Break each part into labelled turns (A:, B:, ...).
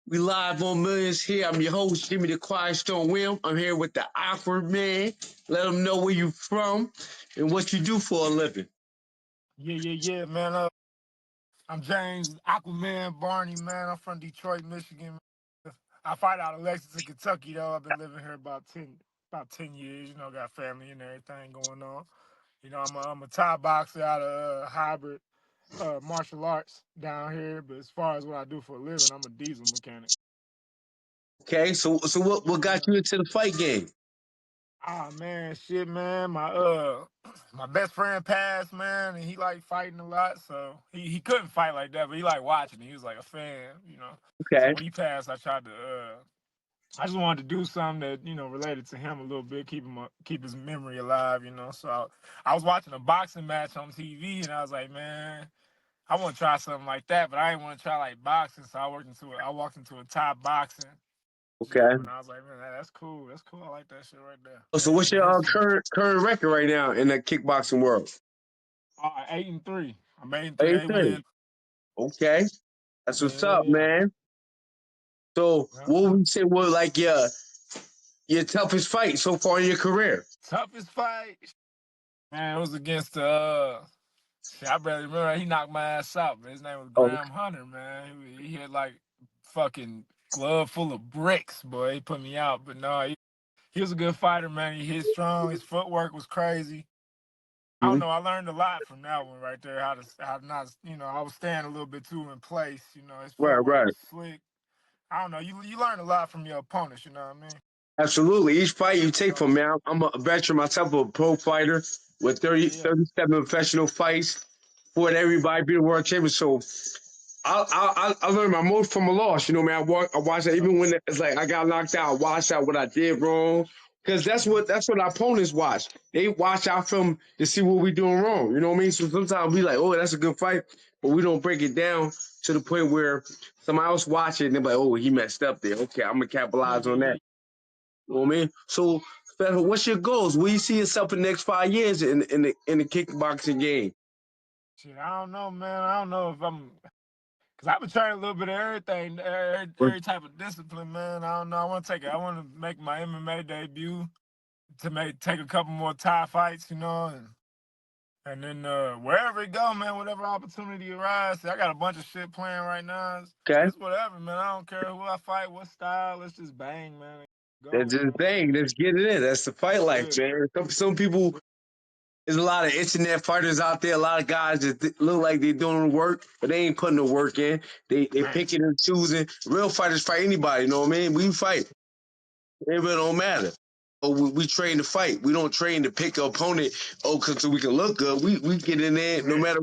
A: We live on Millions here. I'm your host, Jimmy the Quiet Storm William. I'm here with the Aquaman. Let them know where you from and what you do for a living.
B: Yeah, man. I'm James Aquaman Barney, man. I'm from Detroit, Michigan. I fight out of Lexington, Kentucky, though. I've been living here about ten years. Got family and everything going on. I'm a Thai boxer out of hybrid martial arts down here. But as far as what I do for a living, I'm a diesel mechanic.
A: Okay, so what got
B: Yeah.
A: you into the fight game?
B: Ah man, shit, man. My best friend passed, man, and he liked fighting a lot. So he couldn't fight like that, but he liked watching. He was like a fan. So
A: Okay,
B: when he passed, I just wanted to do something that related to him a little bit, keep his memory alive. So I was watching a boxing match on TV, and I was like, man, I want to try something like that, but I didn't want to try like boxing. So I walked into a top boxing
A: okay.
B: gym, and I was like, man, that's cool. That's cool. I like that shit right there.
A: So
B: Yeah,
A: what's
B: the
A: your
B: history.
A: current record right now in the kickboxing world?
B: 8-3. I'm 8-3,
A: 8
B: 8
A: 3.
B: wins.
A: Okay, that's what's up,
B: Yeah.
A: man. So
B: Yeah.
A: what would you say was like your toughest fight so far in your career?
B: Toughest fight. Man, it was against shit, I barely remember. He knocked my ass out, but his name was
A: Oh,
B: Graham Hunter, man. He had like fucking glove full of bricks, boy. He put me out. But no, he was a good fighter, man. He hit strong. His footwork was crazy. I don't
A: mhm.
B: know. I learned a lot from that one right there. How to not, I was staying a little bit too in place. His
A: Right,
B: footwork
A: right.
B: was slick. I don't know. You learn a lot from your opponents. You know what I mean?
A: Absolutely. Each fight you take
B: So,
A: from me, I'm a veteran myself, a pro fighter with
B: yeah, yeah.
A: 37 professional fights, fought everybody, be the world champion. So I learned my most from a loss. You know, man. I watched that even when it's like I got knocked out. I watched out what I did wrong because that's what our opponents watch. They watch out from to see what we doing wrong. You know what I mean? So sometimes we like, oh, that's a good fight, but we don't break it down to the point where somebody else watch it and they're like, oh, he messed up there. Okay, I'm gonna
B: Yeah,
A: capitalize
B: yeah,
A: on
B: yeah.
A: that. You know what I mean? So, what's your goals? Where you see yourself in the next 5 years in the kickboxing game?
B: Shit, I don't know, man. I don't know if cause I've been trying a little bit of everything, every type of discipline, man. I don't know. I want to make my MMA debut to take a couple more Thai fights, and then wherever it go, man, whatever opportunity arises. I got a bunch of shit playing right now.
A: Okay,
B: It's whatever, man. I don't care who I fight, what style. Let's just bang, man. Go,
A: that's
B: you know
A: just
B: what I'm
A: thing.
B: saying?
A: Let's get it in. That's the fight life,
B: Yeah.
A: man. Some people. There's a lot of internet fighters out there. A lot of guys that look like they're doing the work, but they ain't putting the work in. They
B: Man.
A: picking and choosing. Real fighters fight anybody. You know what I mean? We fight. It really don't matter. Oh, we train to fight. We don't train to pick an opponent. Oh, cause so we can look good. We get in there
B: Man.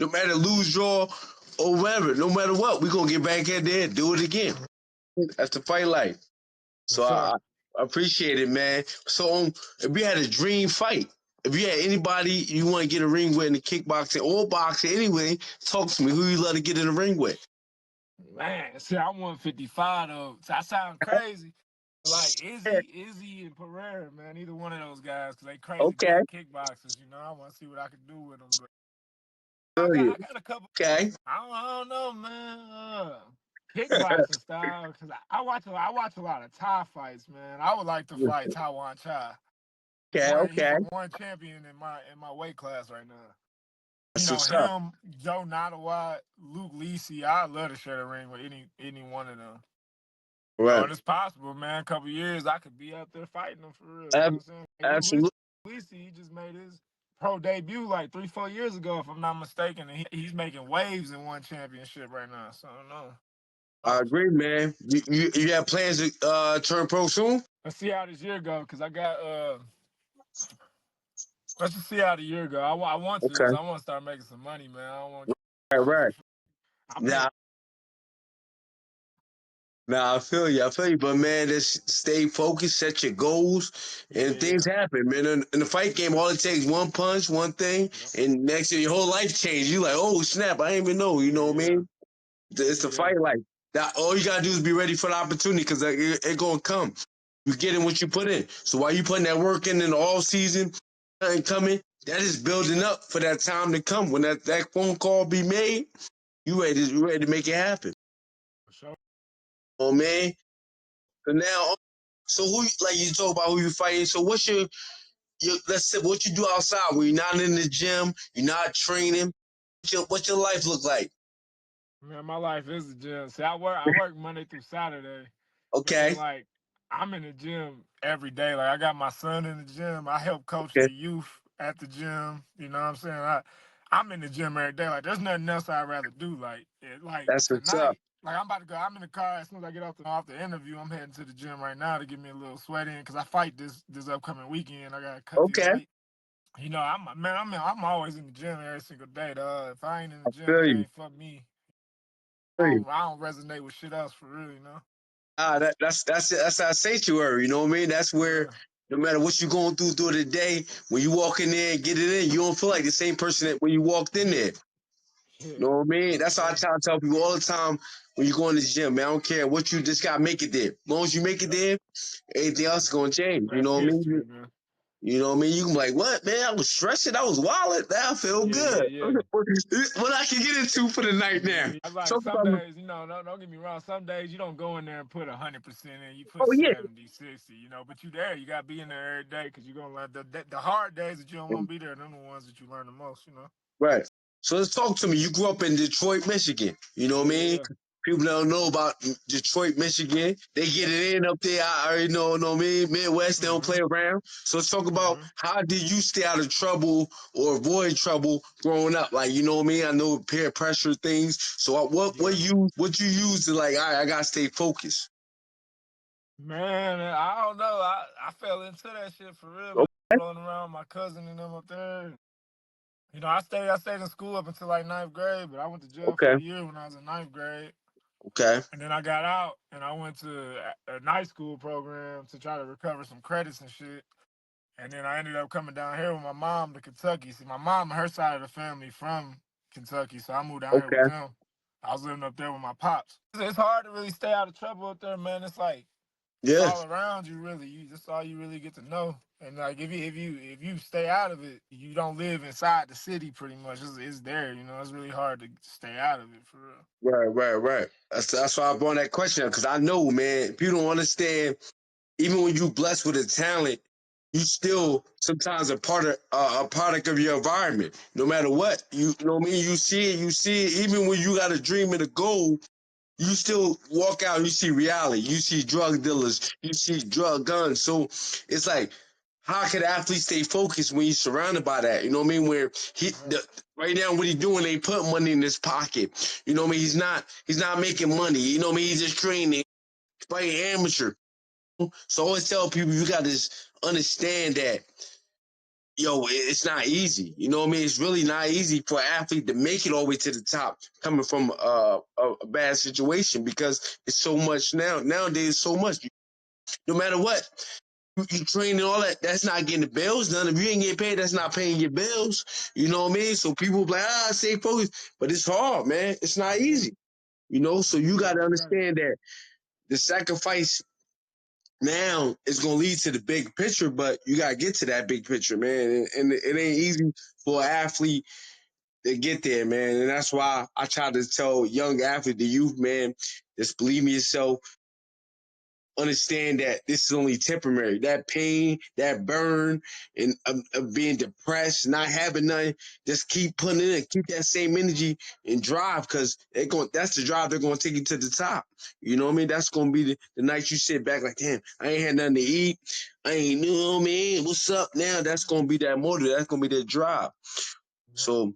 A: no matter lose, draw, or whatever. No matter what, we gonna get back in there and do it again. That's the fight life. So
B: Yes, sir.
A: I appreciate it, man. So if you had a dream fight, if you had anybody you want to get a ring with in the kickboxing or boxing anyway, talk to me. Who you love to get in the ring with?
B: Man, see, I'm 155 though. So I sound crazy. Like Izzy and Pereira, man, either one of those guys, cause they crazy
A: Okay,
B: good kickboxers. I want to see what I can do with them. But I
A: brilliant.
B: got a couple.
A: Okay,
B: I don't know, man. Kickboxing style, cause I watch a lot of Thai fights, man. I would like to fight Taiwan Chai. He's
A: okay.
B: the one champion in my weight class right now.
A: That's what's up.
B: Him, Joe Nottaway, Luke Lisi. I'd love to share the ring with any one of them.
A: Right.
B: And it's possible, man. A couple years, I could be out there fighting them for real. You know
A: Ab-
B: what I'm saying? Like Luke
A: Absolutely.
B: Lisi, he just made his pro debut like 3-4 years ago, if I'm not mistaken, and he's making waves in one championship right now. So I don't know.
A: I
B: Oh,
A: agree, man. You have plans to turn pro soon?
B: let's see how this year go, cause I got Let's just see how the year go. I want to, cause
A: Okay.
B: I want to start making some money, man. I don't want to
A: Right,
B: shit for
A: right.
B: free. I've been
A: Now, I feel you. I feel you. But man, just stay focused, set your goals, and
B: yeah.
A: things happen, man. In the fight game, all it takes one punch, one thing,
B: Yep.
A: and next year your whole life changes. You like, oh snap, I didn't even know. You
B: Yeah,
A: know what I
B: yeah,
A: mean? It's the
B: yeah,
A: fight life. That all you gotta do is be ready for the opportunity because it gonna come. You get in what you put in. So while you putting that work in the all season, nothing coming, that is building up for that time to come. When that phone call be made, you ready to make it happen.
B: for sure.
A: Oh man. So now, so who like you talk about who you fighting? So what's your let's say what you do outside when you're not in the gym, you're not training. What's your life look like?
B: Man, my life is the gym. See, I work Monday through Saturday, but then
A: Okay.
B: like I'm in the gym every day. Like I got my son in the gym. I help coach
A: Okay.
B: the youth at the gym. You know what I'm saying? I'm in the gym every day. Like there's nothing else I'd rather do. Like
A: That's what's up.
B: tonight, like I'm about to go. I'm in the car as soon as I get off the interview. I'm heading to the gym right now to get me a little sweat in because I fight this upcoming weekend. I gotta cut these
A: Okay.
B: weight. You know, I'm always in the gym every single day. Dog. If I ain't in the gym,
A: Feel
B: it
A: you.
B: ain't for me.
A: Feel you.
B: I don't resonate with shit else for real, you know.
A: That's our sanctuary. You know what I mean? That's where
B: Yeah,
A: no matter what you're going through the day, when you walk in there and get it in, you don't feel like the same person that when you walked in there.
B: yeah,
A: You know what I mean?
B: yes,
A: That's how I
B: sir.
A: try to tell people all the time when you go in the gym, man. I don't care what you just gotta make it there. As long as you make it
B: Yep,
A: there, anything else is gonna change. You
B: that's
A: know what I mean?
B: history, man.
A: You know what I mean? You can be like, what, man? I was stressing. I was wilding. Now I feel
B: Yeah, yeah,
A: good.
B: yeah.
A: What I can get into for the night
B: Yeah,
A: now.
B: yeah. Like
A: So,
B: some days, don't get me wrong. Some days you don't go in there and put 100% in. You put
A: oh, yeah.
B: 70, 60. You know. But you there. You gotta be in there every day because you're gonna learn the hard days that you don't want to be there. Them the ones that you learn the most. You know.
A: Right. So let's talk to me. You grew up in Detroit, Michigan. You know what I
B: Yeah,
A: mean?
B: yeah.
A: People don't know about Detroit, Michigan. They get
B: Yep.
A: it in up there. I already know what I mean? Midwest, they don't play
B: Mhm.
A: around. So let's talk about
B: Mhm.
A: how did you stay out of trouble or avoid trouble growing up? Like, you know what I mean? I know peer pressure things. So
B: Yeah.
A: what you use to like, all right, I gotta stay focused.
B: Man, I don't know. I fell into that shit for real, man.
A: Okay.
B: Rolling around with my cousin and them up there. You know, I stayed in school up until like ninth grade, but I went to jail for
A: Okay.
B: a year when I was in ninth grade.
A: Okay.
B: And then I got out and I went to a night school program to try to recover some credits and shit. And then I ended up coming down here with my mom to Kentucky. See, my mom, her side of the family from Kentucky, so I moved down here with
A: Okay.
B: them. I was living up there with my pops. It's hard to really stay out of trouble up there, man. It's like it's
A: Yeah.
B: all around you, really. That's all you really get to know. And like if you stay out of it, you don't live inside the city. Pretty much, it's there. You know, it's really hard to stay out of it for real.
A: Right. That's why I brought that question up because I know, man, people don't understand. Even when you blessed with a talent, you still sometimes a product of your environment. No matter what, you know what I mean. You see it. Even when you got a dream and a goal, you still walk out. And you see reality. You see drug dealers. You see drug guns. So it's like, how can athletes stay focused when you're surrounded by that? You know what I mean? Where
B: Right.
A: right now what he's doing ain't putting money in his pocket. You know what I mean? He's not making money. You know what I mean? He's just training, fighting amateur. So I always tell people you got to understand that, yo, it's not easy. You know what I mean? It's really not easy for an athlete to make it all the way to the top coming from a bad situation because it's so much now. Nowadays, so much. No matter what, you train and all that, that's not getting the bills done. If you ain't getting paid, that's not paying your bills. You know what I mean? So people be like, stay focused. But it's hard, man. It's not
B: Yeah.
A: easy. You know, so
B: Yeah.
A: you got
B: Yeah.
A: to
B: You got it.
A: understand that the sacrifice now it's gonna lead to the big picture, but you gotta get to that big picture, man. And it ain't easy for an athlete to get there, man. And that's why I try to tell young athletes, the youth, man, just believe in yourself. Understand that this is only temporary. That pain, that burn, and of being depressed, not having nothing, just keep putting it in, keep that same energy and drive, because that's the drive they're gonna take you to the top. You know what I mean? That's gonna be the night you sit back like, damn, I ain't had nothing to eat. I ain't you know what I mean? What's up now? That's gonna be that motive. That's gonna be that drive.
B: Yep.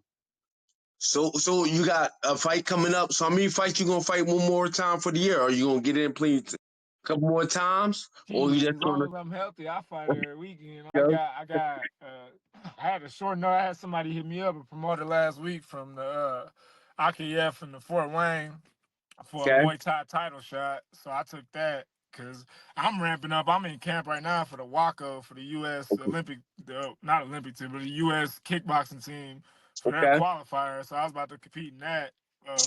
A: So you got a fight coming up. So how many fights you gonna fight one more time for the year? Are you gonna get in, please, a couple more times, or you
B: Shit,
A: just
B: as
A: gonna?
B: long as I'm healthy, I fight every weekend. I
A: Go.
B: got, I got, I had a short note. I had somebody hit me up, a promoter last week from the IKF in the Fort Wayne for a
A: Okay.
B: Muay Thai title shot. So I took that because I'm ramping up. I'm in camp right now for the WACO for the U.S.
A: Okay.
B: Olympic, not Olympic team, but the U.S. kickboxing team for their
A: Okay.
B: qualifier. So I was about to compete in that.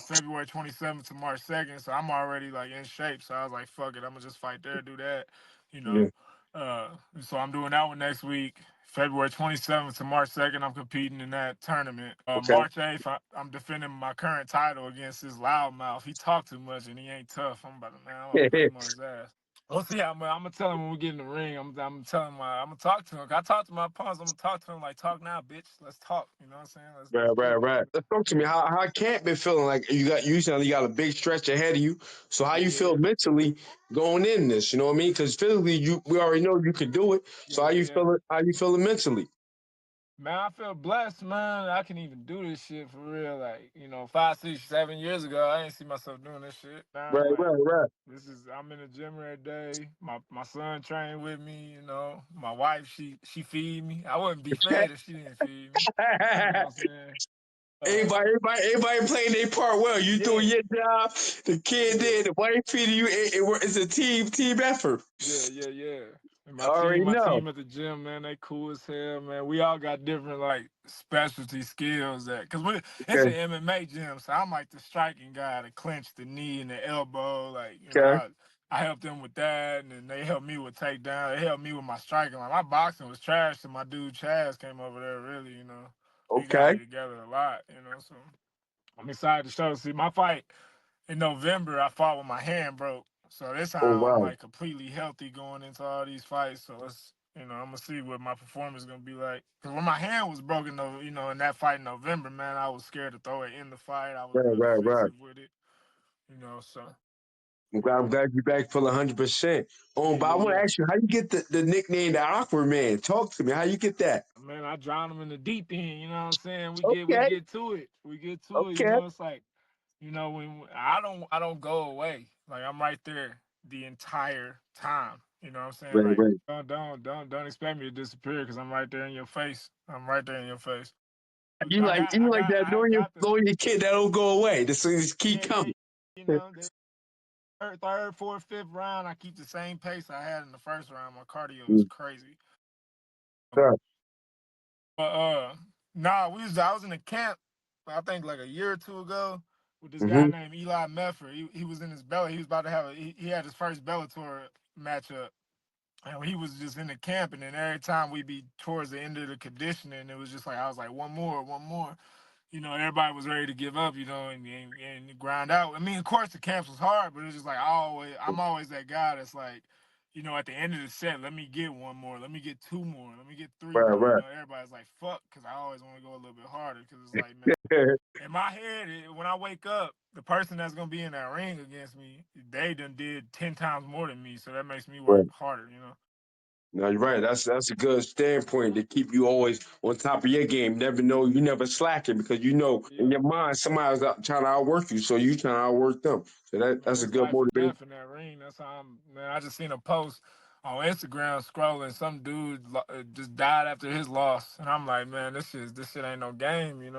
B: February 27th to March 2nd, so I'm already like in shape. So I was like, "Fuck it, I'm gonna just fight there, do that," you
A: Yeah.
B: know. So I'm doing that one next week. February 27th to March 2nd, I'm competing in that tournament.
A: Okay.
B: March 8th, I'm defending my current title against this loudmouth. He talked too much and he ain't tough. I'm about to, man, I'm gonna put him on his ass. We'll see how I'm gonna tell him when we get in the ring. I'm telling I'm gonna talk to him. I talk to my opponents. I'm gonna talk to him like, talk now, bitch. Let's talk. You know what I'm saying?
A: Right,
B: Let's
A: right,
B: get it.
A: right. Talk to me. How camp been feeling? Like you sound you got a big stretch ahead of you. So how
B: Yeah,
A: you
B: yeah,
A: feel
B: yeah,
A: mentally going in this? You know what I mean? Because physically, we already know you can do it. So
B: yeah, yeah, yeah.
A: How you feeling mentally?
B: Man, I feel blessed, man. I can even do this shit for real. Like, 5, 6, 7 years ago, I didn't see myself doing this shit. Now,
A: Right,
B: like,
A: right, right.
B: I'm in the gym every day. My son trained with me. My wife, she feed me. I wouldn't be fed if she didn't feed me. You know what I'm saying?
A: Everybody playing their part well. You doing
B: Yeah,
A: your job. The kid
B: yeah.
A: did. The wife feeding you. It's a team effort.
B: Yeah, yeah, yeah. And
A: I already
B: my
A: know.
B: team at the gym, man, they cool as hell, man. We all got different like specialty skills it's
A: Okay,
B: an MMA gym, so I'm like the striking guy to clinch the knee and the elbow. Like,
A: okay,
B: I help them with that, and then they help me with takedown. They help me with my striking. Like my boxing was trash, so my dude Chaz came over there. Really, we got
A: okay.
B: it together a lot. So I'm excited to show. See, my fight in November, I fought with my hand broke. So this
A: Oh
B: time I'm
A: wow.
B: like completely healthy going into all these fights. So I'm gonna see what my performance is gonna be like. Cause when my hand was broken, though, in that fight in November, man, I was scared to throw it in the fight. I was
A: Right,
B: real
A: right, right.
B: defensive with it. So
A: I'm glad you're back full 100%.
B: yeah,
A: But I
B: yeah,
A: want to
B: yeah.
A: ask you, how you get the nickname the Aquaman? Talk to me. How you get that?
B: Man, I drown them in the deep end. You know what I'm saying? We
A: Okay,
B: get to it. We get to it.
A: okay.
B: It's like, when I don't go away. Like I'm right there the entire time. You know what I'm saying?
A: Right,
B: Like
A: right.
B: don't expect me to disappear because I'm right there in your face. I'm right there in your face.
A: You like that
B: I got the
A: knowing your kid that don't go away. This things keep
B: yeah, yeah.
A: coming.
B: The third, fourth, fifth round, I keep the same pace I had in the first round. My cardio is
A: Mm,
B: crazy.
A: sure.
B: But nah, I was in a camp, I think like a year or two ago, with this guy
A: Mm-hmm.
B: named Eli Meffer. He was in his belly. He was about to he had his first Bellator matchup. And he was just in the camp, and then every time we be towards the end of the conditioning, it was just like I was like one more, one more. Everybody was ready to give up, and grind out. I mean, of course, the camps was hard, but it's just like I'm always that guy that's like, at the end of the set, let me get one more, let me get two more, let me get three
A: Right,
B: more.
A: right.
B: Everybody's like, fuck, because I always want to go a little bit harder, because it's like, man, in my head, when I wake up, the person that's gonna be in that ring against me, they done did 10 times more than me, so that makes me work
A: Right.
B: harder.
A: No, you're right. That's a good standpoint to keep you always on top of your game. Never know you never slacking because you know in
B: Yeah.
A: your mind somebody's trying to outwork you, so you trying to outwork them. So
B: Man,
A: that's a
B: it's
A: good
B: life or
A: motivation.
B: death in that ring. That's how man. I just seen a post on Instagram scrolling. Some dude just died after his loss, and I'm like, man, this shit ain't no game, You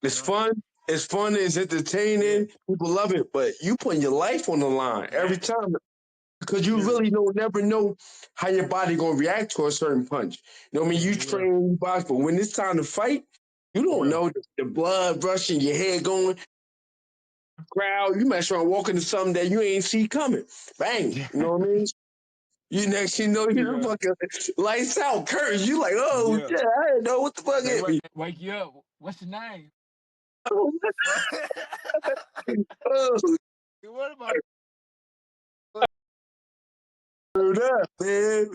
A: It's
B: know?
A: fun. It's fun. It's
B: Yeah,
A: entertaining. People love it, but you putting your life on the line every
B: man.
A: time because you
B: Yeah,
A: really don't never know how your body gonna react to a certain punch. You know what I mean?
B: yeah,
A: You
B: yeah, yeah,
A: train, you box, but when it's time to fight, you don't
B: yeah,
A: know the blood rushing, your head going, crowd. You might try to walk into something that you ain't see coming. Bang.
B: yeah,
A: You know what I mean? You next you know you the
B: yeah,
A: fucking lights out curtains. You like, oh
B: yeah.
A: shit, I didn't know what the fuck
B: They
A: hit me.
B: wake you up. What's your name?
A: Oh, oh,
B: What about
A: screwed up, man.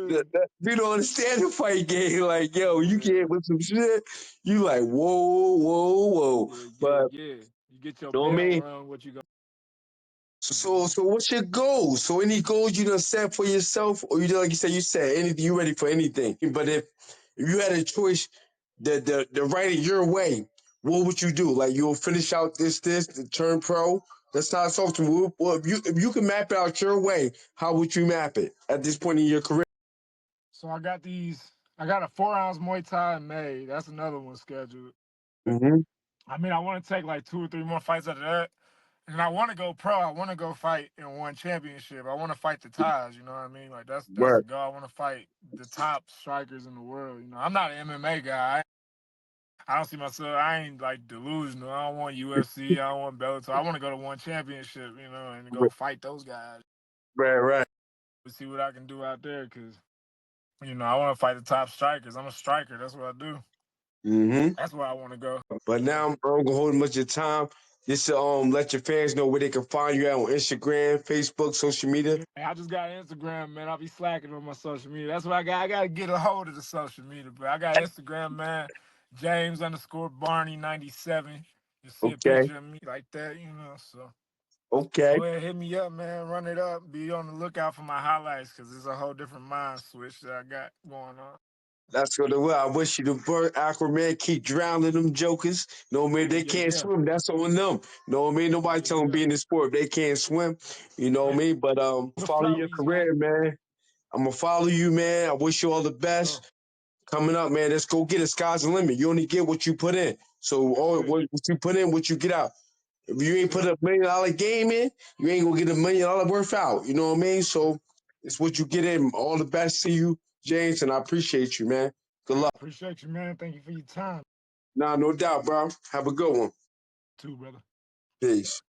B: yeah,
A: You don't understand the fight game. Like, yo, you
B: yeah,
A: get with some shit. You like, whoa, whoa, whoa.
B: yeah, yeah,
A: But
B: yeah. You get your
A: you know what I
B: bell
A: mean?
B: rung. What you gonna?
A: So what's your goals? So any goals you done set for yourself, or you like you said anything, you ready for anything. But if you had a choice the write it your way, what would you do? Like you'll finish out to turn pro. That's not talk to me. Well, if you can map it out your way, how would you map it at this point in your career?
B: So I got these. I got a 4 ounce Muay Thai in May. That's another one scheduled.
A: Mm-hmm.
B: I mean, I want to take like 2 or 3 more fights out of that. And I want to go pro. I want to go fight in one championship. I want to fight the ties. You know what I mean? Like that's the
A: Right.
B: goal. I want to fight the top strikers in the world. I'm not an MMA guy. I don't see myself. I ain't like delusional. I don't want UFC. I don't want Bellator. I want to go to one championship. And go fight those guys.
A: Right. Right.
B: See what I can do out there. Cause You know, I want to fight the top strikers. I'm a striker. That's what I do.
A: Mm-hmm.
B: That's where I want to go.
A: But
B: Yeah.
A: now I'm not gonna hold much of your time. Just to let your fans know where they can find you at on Instagram, Facebook, social media.
B: Hey, I just got Instagram, man. I'll be slacking on my social media. That's what I got. I got to get a hold of the social media, but I got Instagram, man. James underscore Barney 97. You see a
A: Okay.
B: picture of me like that, you know. So
A: Okay.
B: go ahead, hit me up, man. Run it up. Be on the lookout for my highlights because it's a whole different mind switch that I got going on.
A: That's what it will. I wish you the bird, Aquaman. Keep drowning them jokers. You know what I mean?
B: Yeah,
A: They
B: yeah,
A: can't
B: yeah.
A: swim. That's on them. You know what I mean?
B: Yeah,
A: Nobody
B: yeah,
A: tell them
B: yeah.
A: be in the sport if they can't swim. You know what I
B: Yeah.
A: mean? But
B: The
A: follow your
B: floaties, man.
A: career, man. I'm gonna follow you, man. I wish you all the
B: So
A: best. Coming up, man. Let's go get it. Sky's the limit. You only get what you put in. So
B: that's
A: all
B: it.
A: what you put in, what you get out. If you ain't
B: That's
A: put
B: it.
A: $1 million game in, you ain't gonna get $1 million worth out. You know what I mean? So it's what you get in. All the best to you, James, and I appreciate you, man. Good
B: I
A: luck.
B: appreciate you, man. Thank you for your time,
A: Nah, no doubt, bro. Have a good one.
B: too, brother.
A: Peace.